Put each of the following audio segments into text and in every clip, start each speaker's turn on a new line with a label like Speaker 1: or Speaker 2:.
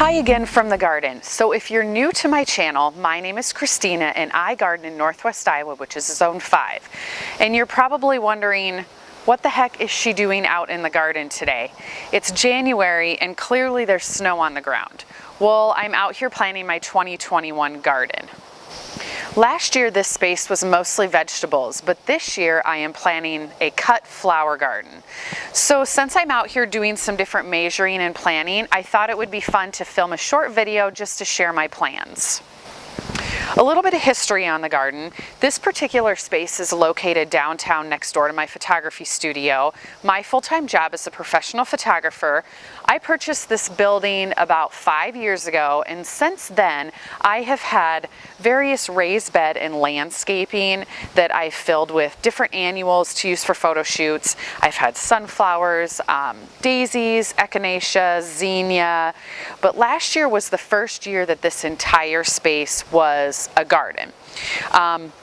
Speaker 1: Hi again from the garden. So if you're new to my channel, my name is Christina and I garden in Northwest Iowa, which is Zone 5. And you're probably wondering, what the heck is she doing out in the garden today? It's January and clearly there's snow on the ground. Well, I'm out here planting my 2021 garden. Last year this space was mostly vegetables, but this year I am planting a cut flower garden. So since I'm out here doing some different measuring and planning, I thought it would be fun to film a short video just to share my plans. A little bit of history on the garden. This particular space is located downtown next door to my photography studio. My full-time job is a professional photographer. I purchased this building about 5 years ago, and since then I have had various raised bed and landscaping that I've filled with different annuals to use for photo shoots. I've had sunflowers, daisies, echinacea, zinnia, but last year was the first year that this entire space was a garden.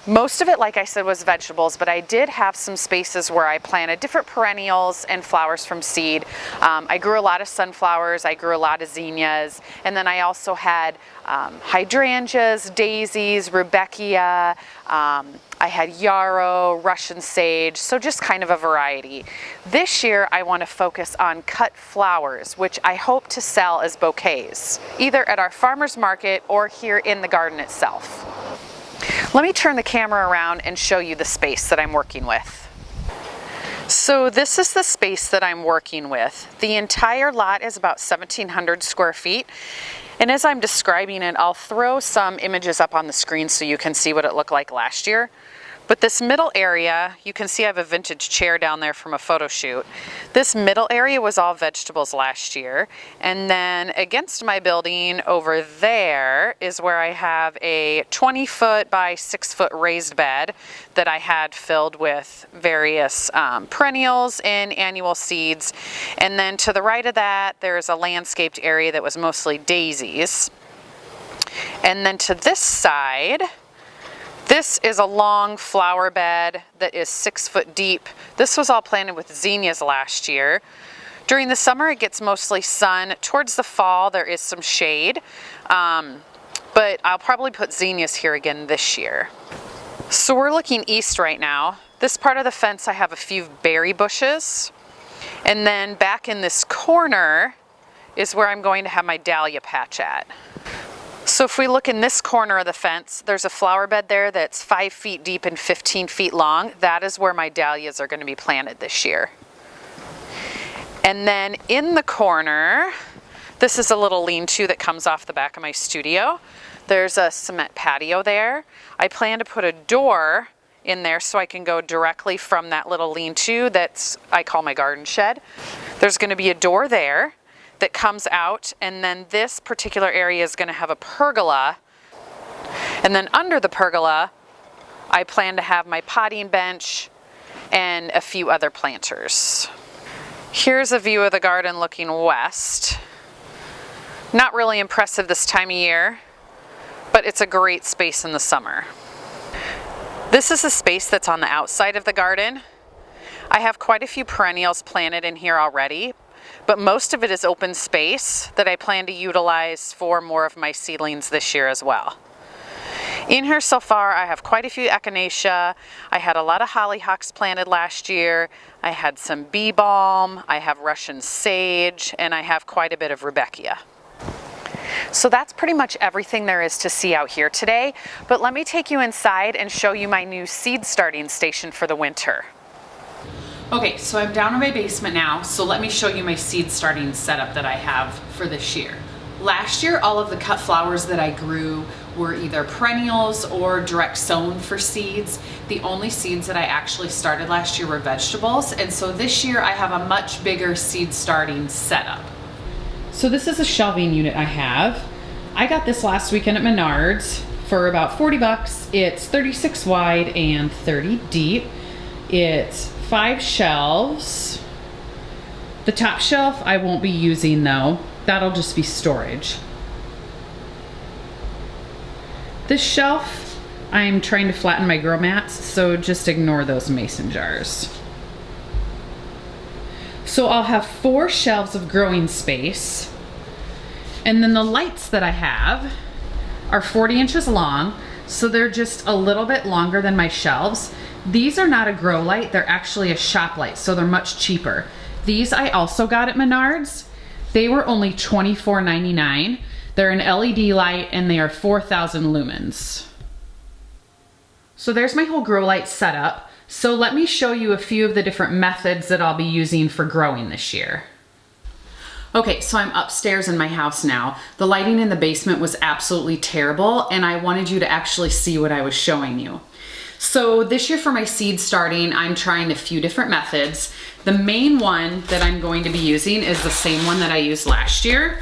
Speaker 1: Most of it, like I said, was vegetables, but I did have some spaces where I planted different perennials and flowers from seed. I grew a lot of sunflowers, I grew a lot of zinnias, and then I also had hydrangeas, daisies, rudbeckia, I had yarrow, Russian sage, so just kind of a variety. This year I want to focus on cut flowers, which I hope to sell as bouquets, either at our farmer's market or here in the garden itself. Let me turn the camera around and show you the space that I'm working with. So this is the space that I'm working with. The entire lot is about 1,700 square feet. And as I'm describing it, I'll throw some images up on the screen so you can see what it looked like last year. But this middle area, you can see I have a vintage chair down there from a photo shoot. This middle area was all vegetables last year. And then against my building over there is where I have a 20-foot by 6-foot raised bed that I had filled with various perennials and annual seeds. And then to the right of that, there's a landscaped area that was mostly daisies. And then to this side, this is a long flower bed that is 6 foot deep. This was all planted with zinnias last year. During the summer it gets mostly sun. Towards the fall there is some shade, but I'll probably put zinnias here again this year. So we're looking east right now. This part of the fence I have a few berry bushes, and then back in this corner is where I'm going to have my dahlia patch at. So if we look in this corner of the fence, there's a flower bed there that's 5 feet deep and 15 feet long. That is where my dahlias are going to be planted this year. And then in the corner, this is a little lean-to that comes off the back of my studio. There's a cement patio there. I plan to put a door in there so I can go directly from that little lean-to that's I call my garden shed. There's going to be a door there that comes out, and then this particular area is going to have a pergola, and then under the pergola I plan to have my potting bench and a few other planters. Here's a view of the garden looking west. Not really impressive this time of year, but it's a great space in the summer. This is a space that's on the outside of the garden. I have quite a few perennials planted in here already, but most of it is open space that I plan to utilize for more of my seedlings this year as well. In here so far I have quite a few echinacea. I had a lot of hollyhocks planted last year. I had some bee balm, I have Russian sage, and I have quite a bit of rudbeckia. So that's pretty much everything there is to see out here today, but let me take you inside and show you my new seed starting station for the winter. Okay, so I'm down in my basement now, so let me show you my seed starting setup that I have for this year. Last year, all of the cut flowers that I grew were either perennials or direct sown for seeds. The only seeds that I actually started last year were vegetables, and so this year I have a much bigger seed starting setup. So this is a shelving unit I have. I got this last weekend at Menards for about 40 bucks. It's 36 wide and 30 deep. It's 5 shelves. The top shelf I won't be using though. That'll just be storage. This shelf I'm trying to flatten my grow mats, so just ignore those mason jars. So I'll have 4 shelves of growing space. And then the lights that I have are 40 inches long, so they're just a little bit longer than my shelves. These are not a grow light, they're actually a shop light, so they're much cheaper. These I also got at Menards. They were only $24.99. They're an LED light and they are 4,000 lumens. So there's my whole grow light setup. So let me show you a few of the different methods that I'll be using for growing this year. Okay, so I'm upstairs in my house now. The lighting in the basement was absolutely terrible and I wanted you to actually see what I was showing you. So this year for my seed starting, I'm trying a few different methods. The main one that I'm going to be using is the same one that I used last year.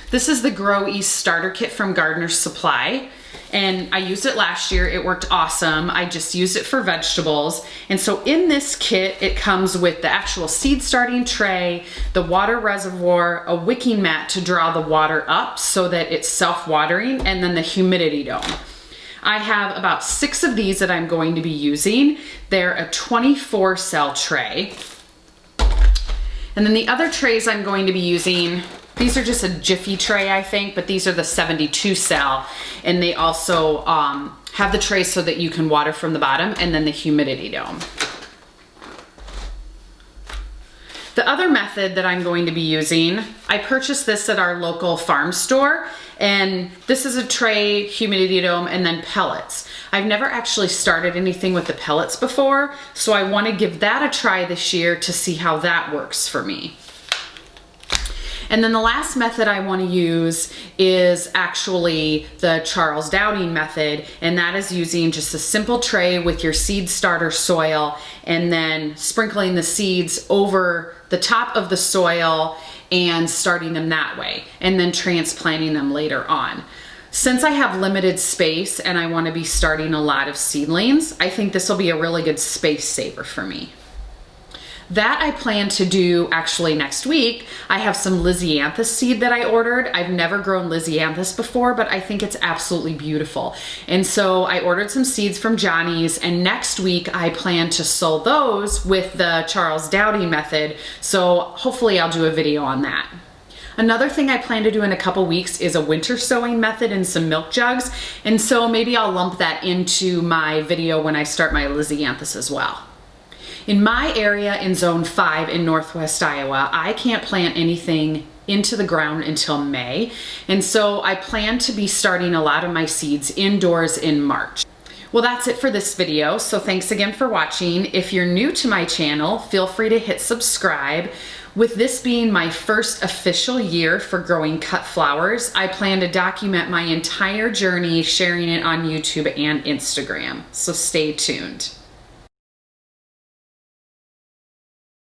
Speaker 1: This is the Grow East Starter Kit from Gardener's Supply. And I used it last year, it worked awesome. I just used it for vegetables. And so in this kit, it comes with the actual seed starting tray, the water reservoir, a wicking mat to draw the water up so that it's self-watering, and then the humidity dome. I have about 6 of these that I'm going to be using. They're a 24 cell tray. And then the other trays I'm going to be using, these are just a Jiffy tray, I think, but these are the 72 cell. And they also have the tray so that you can water from the bottom, and then the humidity dome. The other method that I'm going to be using, I purchased this at our local farm store, and this is a tray, humidity dome, and then pellets. I've never actually started anything with the pellets before, so I want to give that a try this year to see how that works for me. And then the last method I want to use is actually the Charles Dowding method, and that is using just a simple tray with your seed starter soil and then sprinkling the seeds over the top of the soil and starting them that way, and then transplanting them later on. Since I have limited space and I want to be starting a lot of seedlings, I think this will be a really good space saver for me. That I plan to do actually next week. I have some Lisianthus seed that I ordered. I've never grown Lisianthus before, but I think it's absolutely beautiful. And so I ordered some seeds from Johnny's, and next week I plan to sow those with the Charles Dowding method. So hopefully I'll do a video on that. Another thing I plan to do in a couple weeks is a winter sowing method in some milk jugs. And so maybe I'll lump that into my video when I start my Lisianthus as well. In my area in Zone 5 in Northwest Iowa, I can't plant anything into the ground until May. And so I plan to be starting a lot of my seeds indoors in March. Well, that's it for this video. So thanks again for watching. If you're new to my channel, feel free to hit subscribe. With this being my first official year for growing cut flowers, I plan to document my entire journey, sharing it on YouTube and Instagram. So stay tuned.